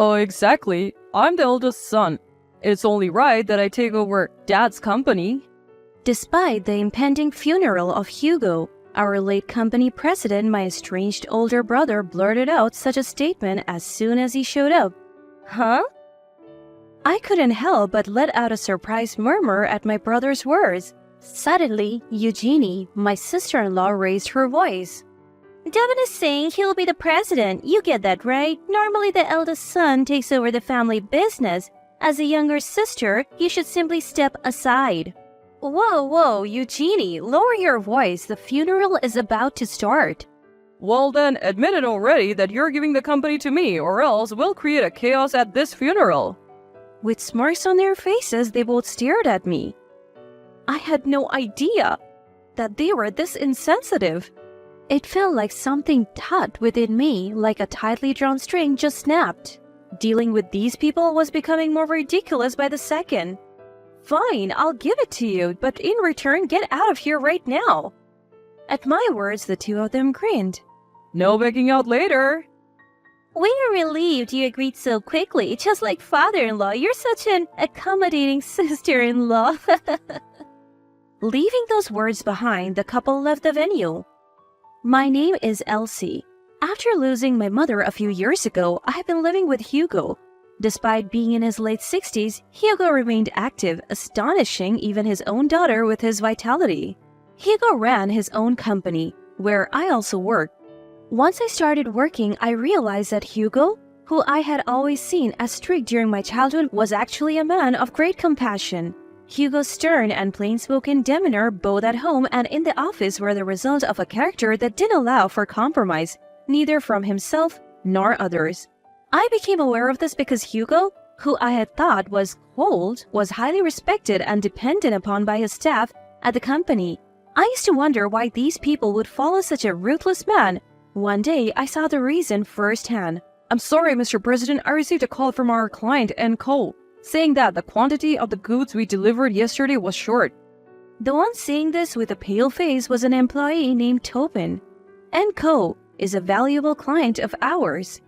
Oh, exactly. I'm the eldest son. It's only right that I take over Dad's company. Despite the impending funeral of Hugo, our late company president, my estranged older brother, blurted out such a statement as soon as he showed up. Huh? I couldn't help but let out a surprised murmur at my brother's words. Suddenly, Eugenie, my sister-in-law, raised her voice. Devin is saying he'll be the president. You get that, right? Normally the eldest son takes over the family business. As a younger sister, you should simply step aside. Whoa, Eugenie, lower your voice. The funeral is about to start. Well then, admit it already that you're giving the company to me, or else we'll create a chaos at this funeral. With smirks on their faces, they both stared at me. I had no idea that they were this insensitive. It felt like something taut within me, like a tightly drawn string just snapped. Dealing with these people was becoming more ridiculous by the second. Fine, I'll give it to you, but in return, get out of here right now. At my words, the two of them grinned. No backing out later. We are relieved you agreed so quickly, just like father-in-law. You're such an accommodating sister-in-law. Leaving those words behind, the couple left the venue. My name is Elsie. After losing my mother a few years ago, I have been living with Hugo. Despite being in his late 60s, Hugo remained active, astonishing even his own daughter with his vitality. Hugo ran his own company, where I also worked. Once I started working, I realized that Hugo, who I had always seen as strict during my childhood, was actually a man of great compassion. Hugo's stern and plain-spoken demeanor, both at home and in the office, were the result of a character that didn't allow for compromise, neither from himself nor others. I became aware of this because Hugo, who I had thought was cold, was highly respected and depended upon by his staff at the company. I used to wonder why these people would follow such a ruthless man. One day, I saw the reason firsthand. I'm sorry, Mr. President, I received a call from our client, N.Co., saying that the quantity of the goods we delivered yesterday was short. The one saying this with a pale face was an employee named Tobin. N.Co. is a valuable client of ours.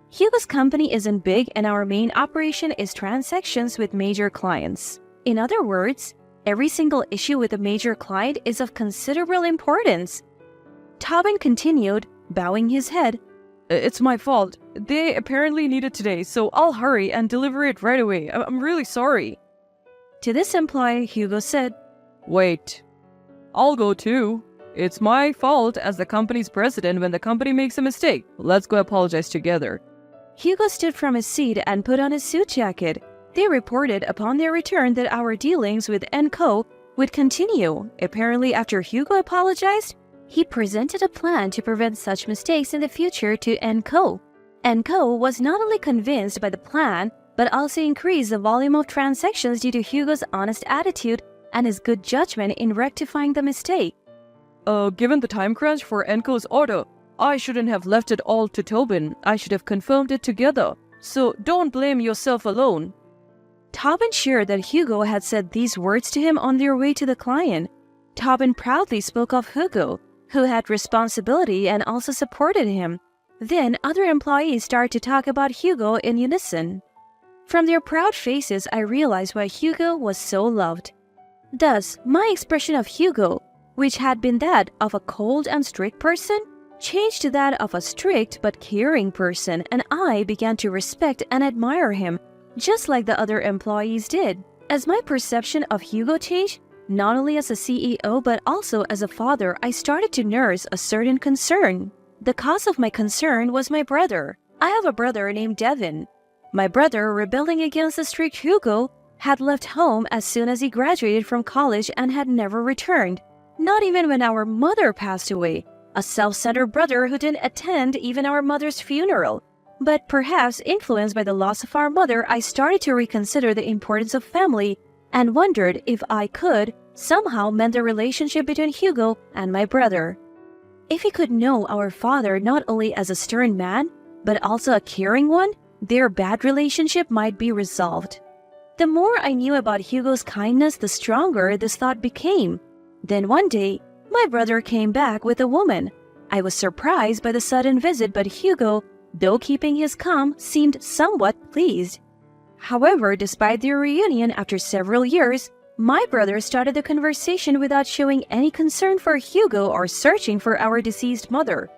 Hugo's company isn't big and our main operation is transactions with major clients. In other words, every single issue with a major client is of considerable importance. Tobin continued, bowing his head. It's my fault. They apparently need it today, so I'll hurry and deliver it right away. I'm really sorry. To this employee, Hugo said, Wait. I'll go too. It's my fault as the company's president when the company makes a mistake. Let's go apologize together. Hugo stood from his seat and put on his suit jacket. They reported upon their return that our dealings with N.Co. would continue. Apparently, after Hugo apologized, he presented a plan to prevent such mistakes in the future to N.Co. N.Co. was not only convinced by the plan, but also increased the volume of transactions due to Hugo's honest attitude and his good judgment in rectifying the mistake. Given the time crunch for N.Co.'s order, I shouldn't have left it all to Tobin. I should have confirmed it together. So don't blame yourself alone. Tobin shared that Hugo had said these words to him on their way to the client. Tobin proudly spoke of Hugo, who had responsibility and also supported him. Then other employees started to talk about Hugo in unison. From their proud faces, I realized why Hugo was so loved. Thus, my expression of Hugo, which had been that of a cold and strict person, changed to that of a strict but caring person, and I began to respect and admire him, just like the other employees did. As my perception of Hugo changed, not only as a CEO but also as a father, I started to nurse a certain concern. The cause of my concern was my brother. I have a brother named Devin. My brother, rebelling against the strict Hugo, had left home as soon as he graduated from college and had never returned, not even when our mother passed away. A self-centered brother who didn't attend even our mother's funeral. But perhaps influenced by the loss of our mother, I started to reconsider the importance of family and wondered if I could somehow mend the relationship between Hugo and my brother. If he could know our father not only as a stern man, but also a caring one, their bad relationship might be resolved. The more I knew about Hugo's kindness, the stronger this thought became. Then one day, my brother came back with a woman. I was surprised by the sudden visit, but Hugo, though keeping his calm, seemed somewhat pleased. However, despite their reunion after several years, my brother started the conversation without showing any concern for Hugo or searching for our deceased mother.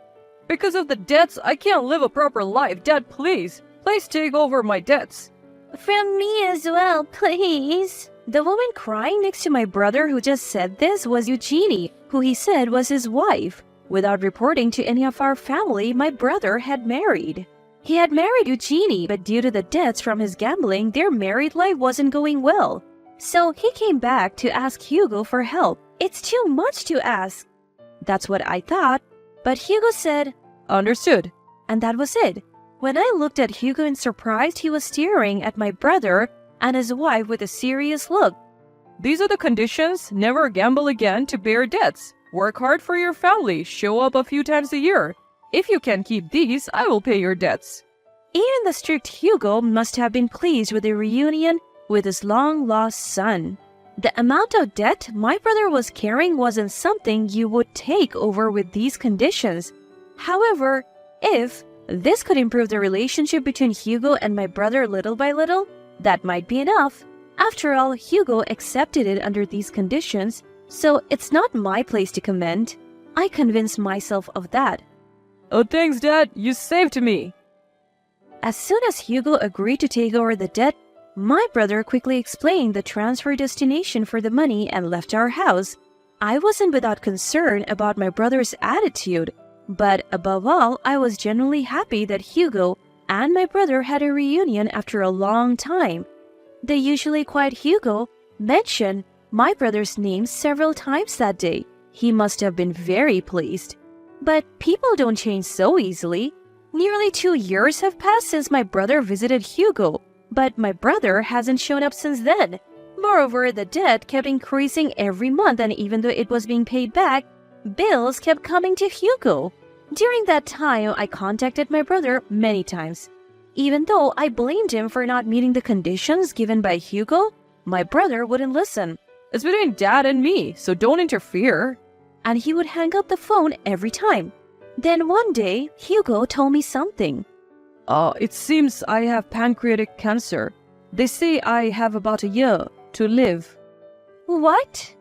Because of the debts, I can't live a proper life. Dad, please. Please take over my debts. From me as well, please. The woman crying next to my brother who just said this was Eugenie, who he said was his wife. Without reporting to any of our family, my brother had married. He had married Eugenie, but due to the debts from his gambling, their married life wasn't going well. So he came back to ask Hugo for help. It's too much to ask. That's what I thought, but Hugo said, Understood. And that was it. When I looked at Hugo in surprise, he was staring at my brother and his wife with a serious look. These are the conditions. Never gamble again to bear debts. Work hard for your family. Show up a few times a year. If you can keep these, I will pay your debts. Even the strict Hugo must have been pleased with the reunion with his long-lost son. The amount of debt my brother was carrying wasn't something you would take over with these conditions. However, if this could improve the relationship between Hugo and my brother little by little, that might be enough. After all, Hugo accepted it under these conditions, so it's not my place to comment. I convinced myself of that. Oh, thanks, Dad. You saved me. As soon as Hugo agreed to take over the debt, my brother quickly explained the transfer destination for the money and left our house. I wasn't without concern about my brother's attitude, but above all, I was genuinely happy that Hugo and my brother had a reunion after a long time. The usually quiet Hugo mentioned my brother's name several times that day. He must have been very pleased. But people don't change so easily. Nearly 2 years have passed since my brother visited Hugo, but my brother hasn't shown up since then. Moreover, the debt kept increasing every month, and even though it was being paid back, bills kept coming to Hugo. During that time, I contacted my brother many times. Even though I blamed him for not meeting the conditions given by Hugo, my brother wouldn't listen. It's between Dad and me, so don't interfere. And he would hang up the phone every time. Then one day, Hugo told me something. It seems I have pancreatic cancer. They say I have about a year to live. What?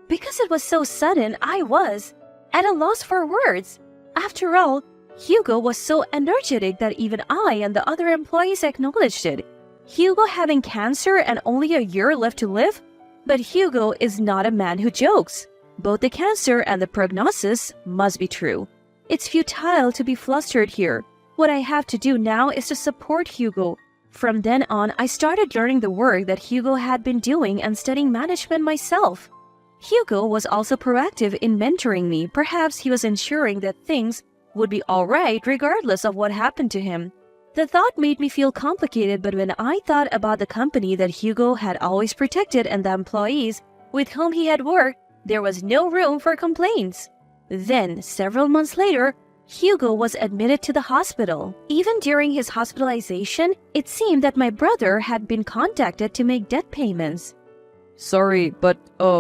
Because it was so sudden, I was at a loss for words. After all, Hugo was so energetic that even I and the other employees acknowledged it. Hugo having cancer and only a year left to live? But Hugo is not a man who jokes. Both the cancer and the prognosis must be true. It's futile to be flustered here. What I have to do now is to support Hugo. From then on, I started learning the work that Hugo had been doing and studying management myself. Hugo was also proactive in mentoring me. Perhaps he was ensuring that things would be all right regardless of what happened to him. The thought made me feel complicated, but when I thought about the company that Hugo had always protected and the employees with whom he had worked, there was no room for complaints. Then, several months later, Hugo was admitted to the hospital. Even during his hospitalization, it seemed that my brother had been contacted to make debt payments. Sorry, but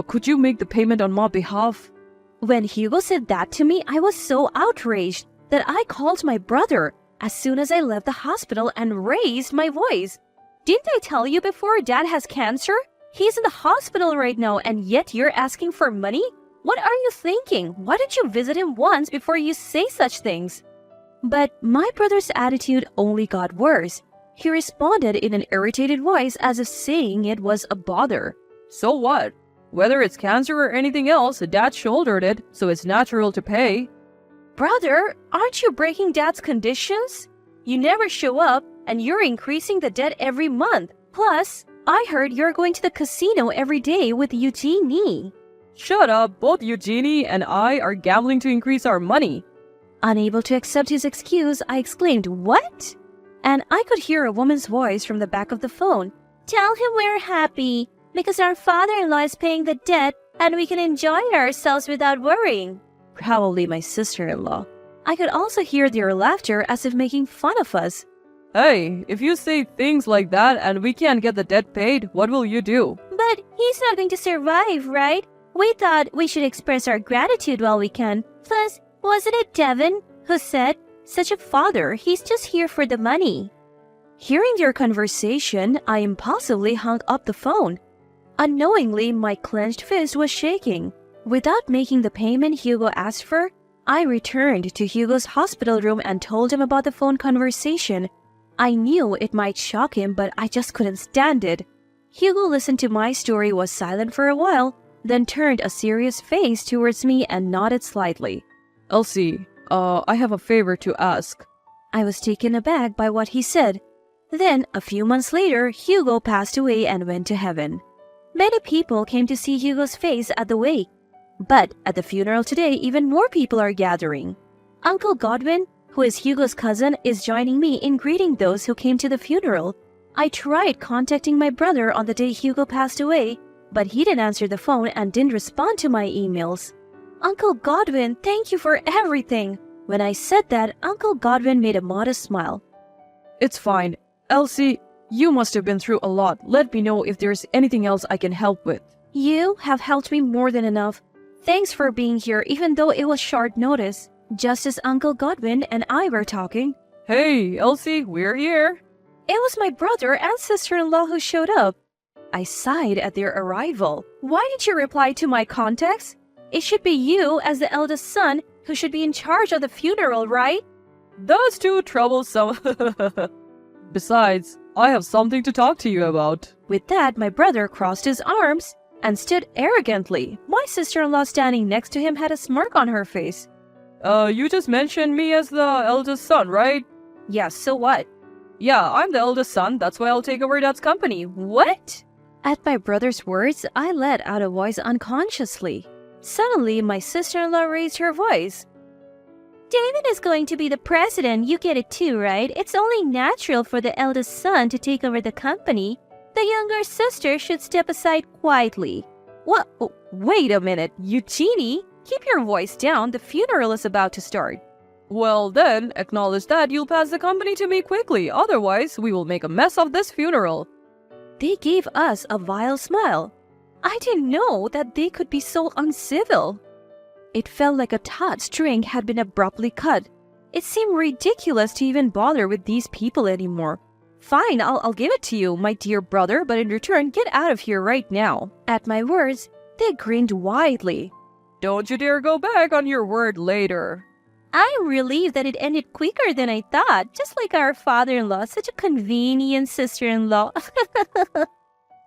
could you make the payment on my behalf? When Hugo said that to me, I was so outraged that I called my brother as soon as I left the hospital and raised my voice. Didn't I tell you before Dad has cancer? He's in the hospital right now, and yet you're asking for money? What are you thinking? Why didn't you visit him once before you say such things? But my brother's attitude only got worse. He responded in an irritated voice as if saying it was a bother. So what? Whether it's cancer or anything else, Dad shouldered it, so it's natural to pay. Brother, aren't you breaking Dad's conditions? You never show up, and you're increasing the debt every month. Plus, I heard you're going to the casino every day with Eugenie. Shut up, both Eugenie and I are gambling to increase our money. Unable to accept his excuse, I exclaimed, "What?" And I could hear a woman's voice from the back of the phone. Tell him we're happy, because our father-in-law is paying the debt and we can enjoy ourselves without worrying. Probably my sister-in-law. I could also hear their laughter as if making fun of us. Hey, if you say things like that and we can't get the debt paid, what will you do? But he's not going to survive, right? We thought we should express our gratitude while we can. Plus, wasn't it Devin who said, Such a father, he's just here for the money. Hearing their conversation, I impulsively hung up the phone. Unknowingly, my clenched fist was shaking. Without making the payment Hugo asked for, I returned to Hugo's hospital room and told him about the phone conversation. I knew it might shock him, but I just couldn't stand it. Hugo listened to my story, was silent for a while, then turned a serious face towards me and nodded slightly. Elsie, I have a favor to ask. I was taken aback by what he said. Then, a few months later, Hugo passed away and went to heaven. Many people came to see Hugo's face at the wake. But at the funeral today, even more people are gathering. Uncle Godwin, who is Hugo's cousin, is joining me in greeting those who came to the funeral. I tried contacting my brother on the day Hugo passed away, but he didn't answer the phone and didn't respond to my emails. Uncle Godwin, thank you for everything. When I said that, Uncle Godwin made a modest smile. It's fine. Elsie, you must have been through a lot. Let me know if there's anything else I can help with. You have helped me more than enough. Thanks for being here, even though it was short notice. Just as Uncle Godwin and I were talking. Hey, Elsie, we're here. It was my brother and sister-in-law who showed up. I sighed at their arrival. Why didn't you reply to my contacts? It should be you, as the eldest son, who should be in charge of the funeral, right? That's too troublesome. Besides, I have something to talk to you about. With that, my brother crossed his arms and stood arrogantly. My sister-in-law standing next to him had a smirk on her face. You just mentioned me as the eldest son, right? Yes, so what? Yeah, I'm the eldest son. That's why I'll take over Dad's company. What? At my brother's words, I let out a voice unconsciously. Suddenly, my sister-in-law raised her voice. David is going to be the president. You get it too, right? It's only natural for the eldest son to take over the company. The younger sister should step aside quietly. What? Oh, wait a minute, Eugenie? Keep your voice down. The funeral is about to start. Well then, acknowledge that you'll pass the company to me quickly. Otherwise, we will make a mess of this funeral. They gave us a vile smile. I didn't know that they could be so uncivil. It felt like a taut string had been abruptly cut. It seemed ridiculous to even bother with these people anymore. Fine, I'll give it to you, my dear brother, but in return, get out of here right now. At my words, they grinned widely. Don't you dare go back on your word later. I'm relieved that it ended quicker than I thought, just like our father-in-law, such a convenient sister-in-law.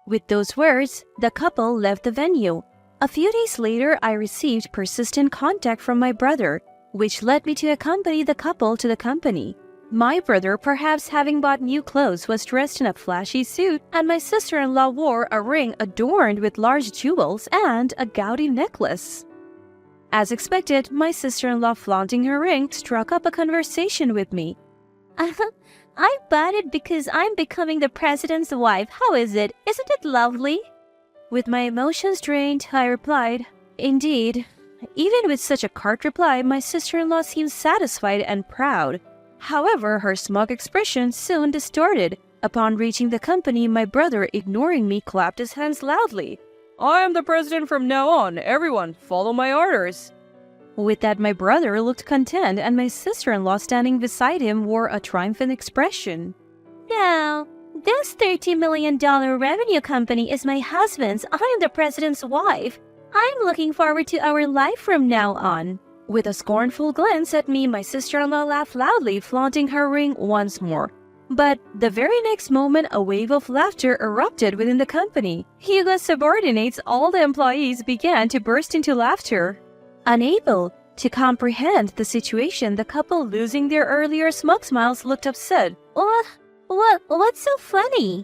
With those words, the couple left the venue. A few days later, I received persistent contact from my brother, which led me to accompany the couple to the company. My brother, perhaps having bought new clothes, was dressed in a flashy suit, and my sister-in-law wore a ring adorned with large jewels and a gaudy necklace. As expected, my sister-in-law, flaunting her ring, struck up a conversation with me. I bought it because I'm becoming the president's wife. How is it? Isn't it lovely? With my emotions drained, I replied, Indeed. Even with such a curt reply, my sister-in-law seemed satisfied and proud. However, her smug expression soon distorted. Upon reaching the company, my brother, ignoring me, clapped his hands loudly. I am the president from now on. Everyone, follow my orders. With that, my brother looked content, and my sister-in-law standing beside him wore a triumphant expression. Now, this $30 million revenue company is my husband's. I am the president's wife. I'm looking forward to our life from now on. With a scornful glance at me, my sister-in-law laughed loudly, flaunting her ring once more. But the very next moment, a wave of laughter erupted within the company. Hugo's subordinates, all the employees, began to burst into laughter. Unable to comprehend the situation, the couple, losing their earlier smug smiles, looked upset. What's so funny?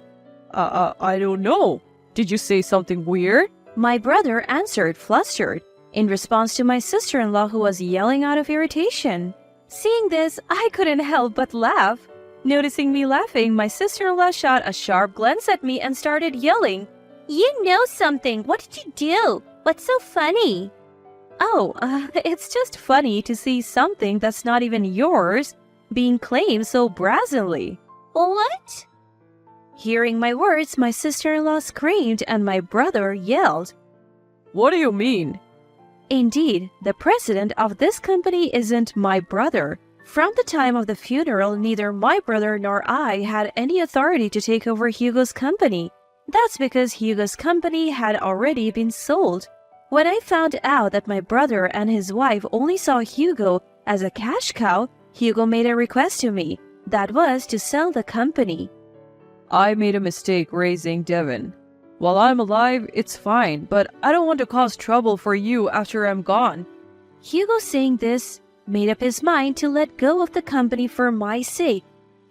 I don't know. Did you say something weird? My brother answered, flustered, in response to my sister-in-law, who was yelling out of irritation. Seeing this, I couldn't help but laugh. Noticing me laughing, my sister-in-law shot a sharp glance at me and started yelling, You know something. What did you do? What's so funny? Oh, it's just funny to see something that's not even yours being claimed so brazenly. What? Hearing my words, my sister-in-law screamed and my brother yelled. What do you mean? Indeed, the president of this company isn't my brother. From the time of the funeral, neither my brother nor I had any authority to take over Hugo's company. That's because Hugo's company had already been sold. When I found out that my brother and his wife only saw Hugo as a cash cow, Hugo made a request to me. That was to sell the company. I made a mistake raising Devin. While I'm alive, it's fine, but I don't want to cause trouble for you after I'm gone. Hugo, saying this, made up his mind to let go of the company for my sake.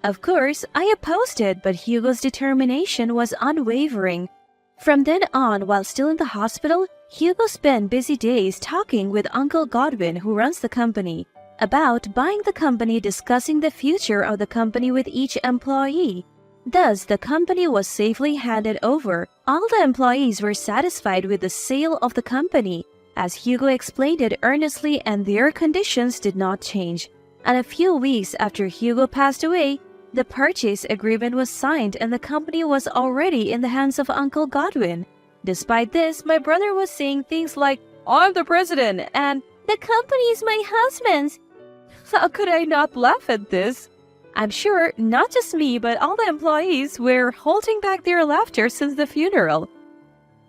Of course, I opposed it, but Hugo's determination was unwavering. From then on, while still in the hospital, Hugo spent busy days talking with Uncle Godwin, who runs the company, about buying the company, discussing the future of the company with each employee. Thus, the company was safely handed over. All the employees were satisfied with the sale of the company, as Hugo explained it earnestly, and their conditions did not change. And a few weeks after Hugo passed away, the purchase agreement was signed and the company was already in the hands of Uncle Godwin. Despite this, my brother was saying things like, I'm the president and "The company is my husband's." how could I not laugh at this? I'm sure not just me, but all the employees were holding back their laughter since the funeral.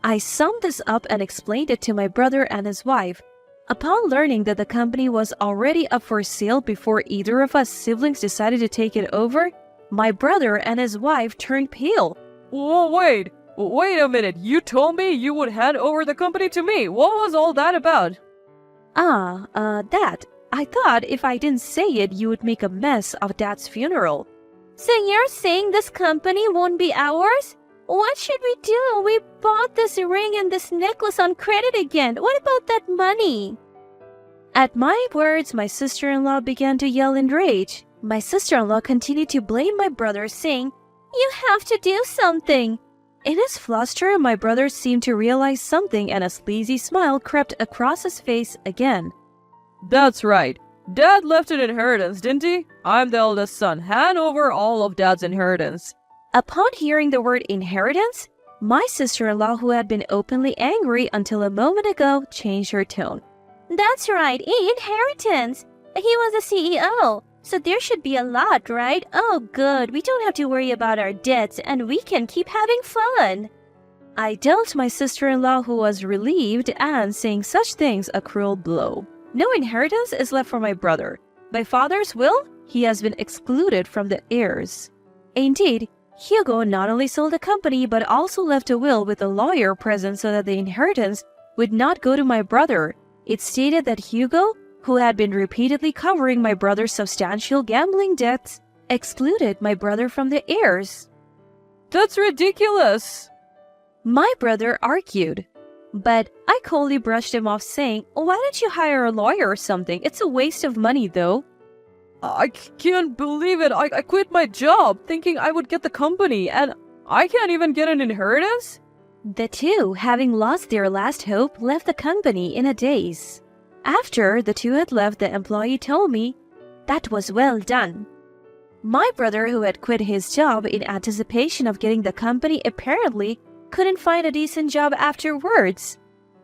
I summed this up and explained it to my brother and his wife. Upon learning that the company was already up for sale before either of us siblings decided to take it over, my brother and his wife turned pale. Whoa, wait a minute. You told me you would hand over the company to me. What was all that about? That. I thought if I didn't say it, you would make a mess of Dad's funeral. So you're saying this company won't be ours? What should we do? We bought this ring and this necklace on credit again. What about that money? At my words, my sister-in-law began to yell in rage. My sister-in-law continued to blame my brother, saying, You have to do something. In his fluster, my brother seemed to realize something and a sleazy smile crept across his face again. That's right. Dad left an inheritance, didn't he? I'm the eldest son. Hand over all of Dad's inheritance. Upon hearing the word inheritance, my sister-in-law, who had been openly angry until a moment ago, changed her tone. That's right, inheritance. He was the CEO, so there should be a lot, right? Oh, good. We don't have to worry about our debts and we can keep having fun. I dealt my sister-in-law, who was relieved and saying such things, a cruel blow. No inheritance is left for my brother. By father's will, he has been excluded from the heirs. Indeed, Hugo not only sold the company but also left a will with a lawyer present so that the inheritance would not go to my brother. It stated that Hugo, who had been repeatedly covering my brother's substantial gambling debts, excluded my brother from the heirs. That's ridiculous. My brother argued, but I coldly brushed him off, saying, Why don't you hire a lawyer or something? It's a waste of money, though. I can't believe it. I quit my job thinking I would get the company, and I can't even get an inheritance? The two, having lost their last hope, left the company in a daze. After the two had left, the employee told me, That was well done. My brother, who had quit his job in anticipation of getting the company, apparently couldn't find a decent job afterwards.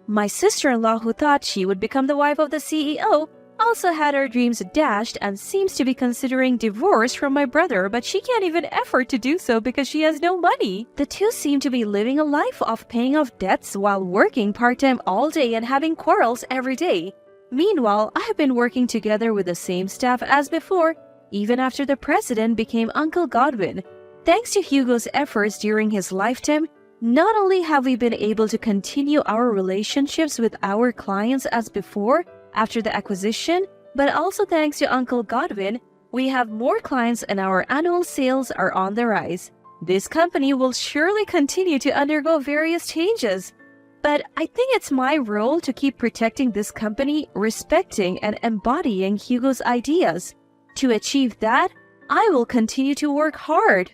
My sister-in-law, who thought she would become the wife of the CEO, also had her dreams dashed and seems to be considering divorce from my brother, but she can't even afford to do so because she has no money. The two seem to be living a life of paying off debts while working part-time all day and having quarrels every day. Meanwhile, I have been working together with the same staff as before, even after the president became Uncle Godwin. Thanks to Hugo's efforts during his lifetime, not only have we been able to continue our relationships with our clients as before after the acquisition, but also thanks to Uncle Godwin, we have more clients and our annual sales are on the rise. This company will surely continue to undergo various changes, but I think it's my role to keep protecting this company, respecting and embodying Hugo's ideas. To achieve that, I will continue to work hard.